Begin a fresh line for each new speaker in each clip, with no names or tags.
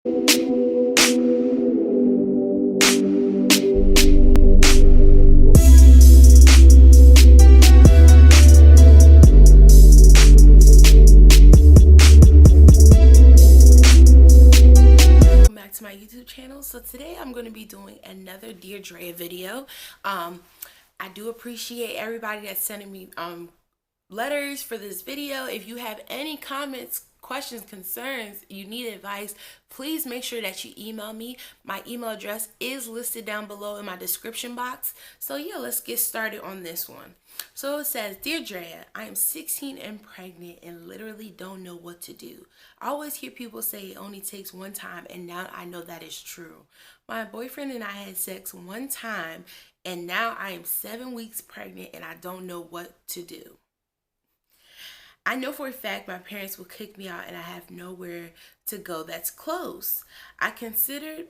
To my YouTube channel. So today I'm going to be doing another Dear Drea video. I do appreciate everybody that's sending me letters for this video. If you have any comments, questions, concerns, you need advice, please make sure that you email me. My email address is listed down below in my description box. So yeah, let's get started on this one. So it says, Dear Drea, I am 16 and pregnant and literally don't know what to do. I always hear people say it only takes one time, and now I know that is true. My boyfriend and I had sex one time, and now I am 7 weeks pregnant and I don't know what to do. I know for a fact my parents will kick me out and I have nowhere to go that's close. I consider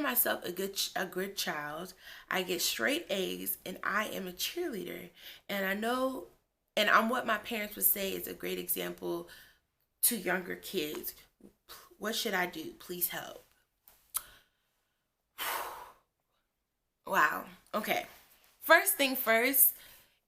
myself a good child. I get straight A's and I am a cheerleader. And I'm what my parents would say is a great example to younger kids. What should I do? Please help. Wow. Okay. First thing first,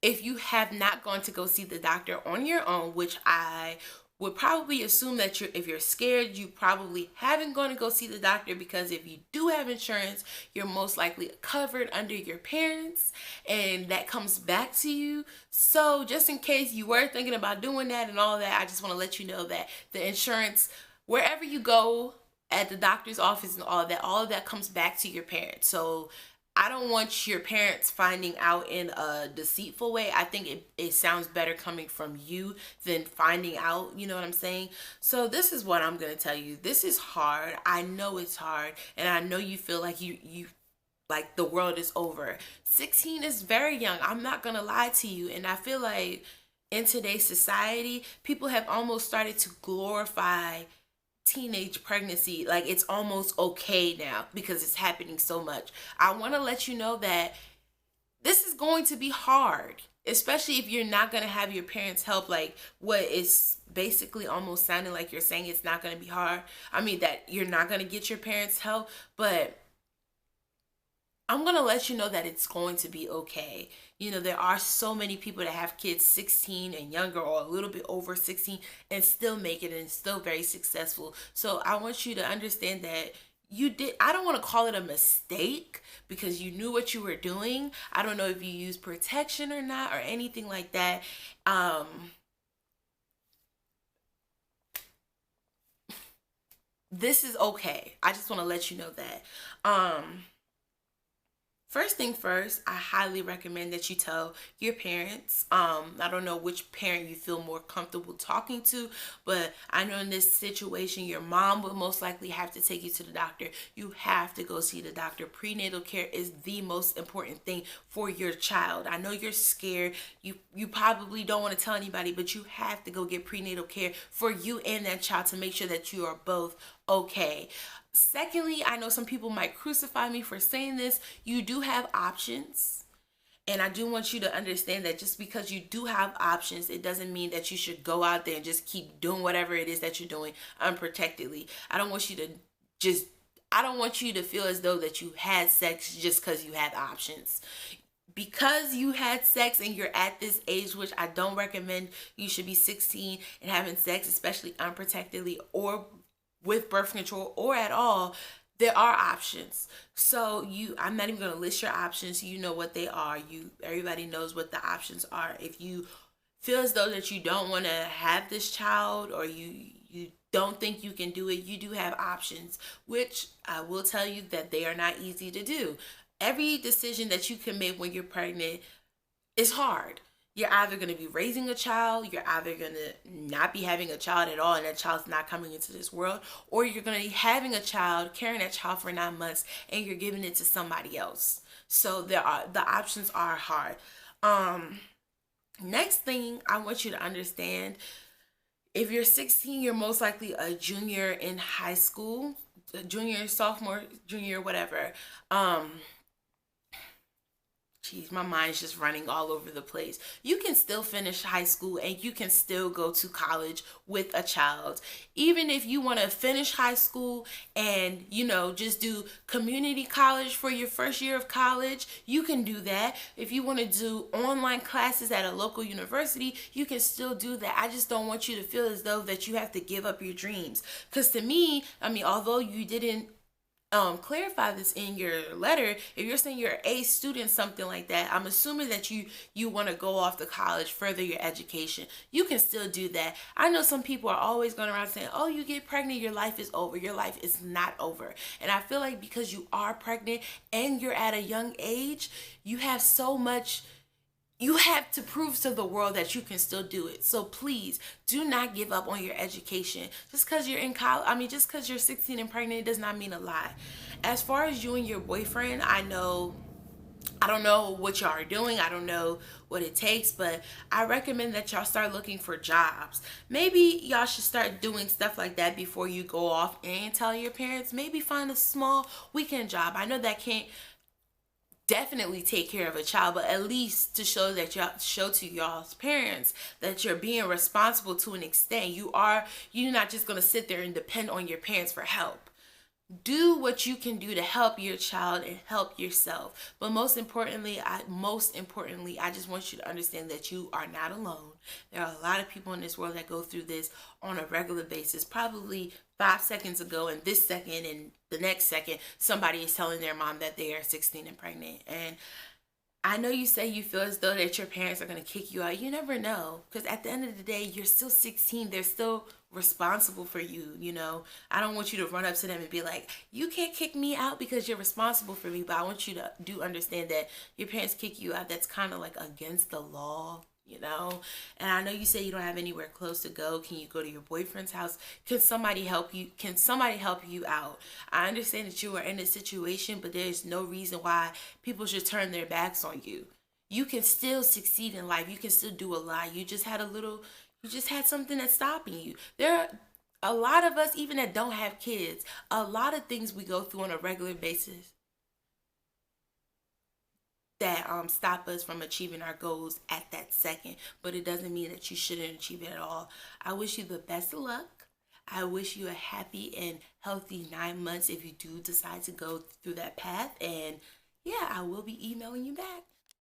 if you have not gone to go see the doctor on your own, which I would probably assume that if you're scared, you probably haven't gone to go see the doctor, because if you do have insurance, you're most likely covered under your parents and that comes back to you. So just in case you were thinking about doing that and all that, I just want to let you know that the insurance, wherever you go at the doctor's office and all of that comes back to your parents. So I don't want your parents finding out in a deceitful way. I think it sounds better coming from you than finding out, you know what I'm saying? So this is what I'm going to tell you. This is hard. I know it's hard, and I know you feel like you like the world is over. 16 is very young. I'm not going to lie to you, and I feel like in today's society, people have almost started to glorify teenage pregnancy. Like, it's almost okay now because it's happening so much. I want to let you know that this is going to be hard, especially if you're not going to have your parents help. Like, what is basically almost sounding like you're saying it's not going to be hard. I mean, that you're not going to get your parents help, but I'm going to let you know that it's going to be okay. You know, there are so many people that have kids 16 and younger, or a little bit over 16, and still make it and still very successful. So I want you to understand that I don't want to call it a mistake, because you knew what you were doing. I don't know if you used protection or not or anything like that. This is okay. I just want to let you know that. First thing first, I highly recommend that you tell your parents. I don't know which parent you feel more comfortable talking to, but I know in this situation, your mom will most likely have to take you to the doctor. You have to go see the doctor. Prenatal care is the most important thing for your child. I know you're scared. You probably don't want to tell anybody, but you have to go get prenatal care for you and that child to make sure that you are both okay. Secondly, I know some people might crucify me for saying this. You do have options. And I do want you to understand that just because you do have options, it doesn't mean that you should go out there and just keep doing whatever it is that you're doing unprotectedly. I don't want you to feel as though that you had sex just because you had options. Because you had sex and you're at this age, which I don't recommend you should be 16 and having sex, especially unprotectedly or with birth control or at all, there are options. So I'm not even going to list your options. You know what they are. Everybody knows what the options are. If you feel as though that you don't want to have this child, or you don't think you can do it, you do have options, which I will tell you that they are not easy to do. Every decision that you can make when you're pregnant is hard. You're either going to be raising a child, you're either going to not be having a child at all and that child's not coming into this world, or you're going to be having a child, carrying that child for 9 months, and you're giving it to somebody else. So the options are hard. Next thing I want you to understand, if you're 16, you're most likely a junior in high school, a junior, sophomore, junior, whatever. Jeez, my mind's just running all over the place. You can still finish high school and you can still go to college with a child. Even if you want to finish high school and, just do community college for your first year of college, you can do that. If you want to do online classes at a local university, you can still do that. I just don't want you to feel as though that you have to give up your dreams. Because to me, although you didn't clarify this in your letter, if you're saying you're an A student, something like that, I'm assuming that you want to go off to college, further your education. You can still do that. I know some people are always going around saying, oh, you get pregnant, your life is over. Your life is not over. And I feel like because you are pregnant and you're at a young age, you have so much, you have to prove to the world that you can still do it. So please do not give up on your education. Just because you're in college, just because you're 16 and pregnant, it does not mean a lot. As far as you and your boyfriend, I don't know what y'all are doing. I don't know what it takes, but I recommend that y'all start looking for jobs. Maybe y'all should start doing stuff like that before you go off and tell your parents. Maybe find a small weekend job. I know that can't definitely take care of a child, but at least to show to y'all's parents that you're being responsible to an extent. You're not just going to sit there and depend on your parents for help. Do what you can do to help your child and help yourself. But most importantly, I just want you to understand that you are not alone. There are a lot of people in this world that go through this on a regular basis. Probably 5 seconds ago and this second and the next second, somebody is telling their mom that they are 16 and pregnant. And I know you say you feel as though that your parents are going to kick you out. You never know, because at the end of the day, you're still 16. They're still responsible for you. I don't want you to run up to them and be like, you can't kick me out because you're responsible for me. But I want you to do understand that your parents kick you out, that's kind of like against the law. And I know you say you don't have anywhere close to go. Can you go to your boyfriend's house? Can somebody help you? Can somebody help you out? I understand that you are in a situation, but there's no reason why people should turn their backs on you. You can still succeed in life. You can still do a lot. You just had something that's stopping you. There are a lot of us, even that don't have kids, a lot of things we go through on a regular basis that stop us from achieving our goals at that second. But it doesn't mean that you shouldn't achieve it at all. I wish you the best of luck. I wish you a happy and healthy 9 months if you do decide to go through that path. And yeah, I will be emailing you back.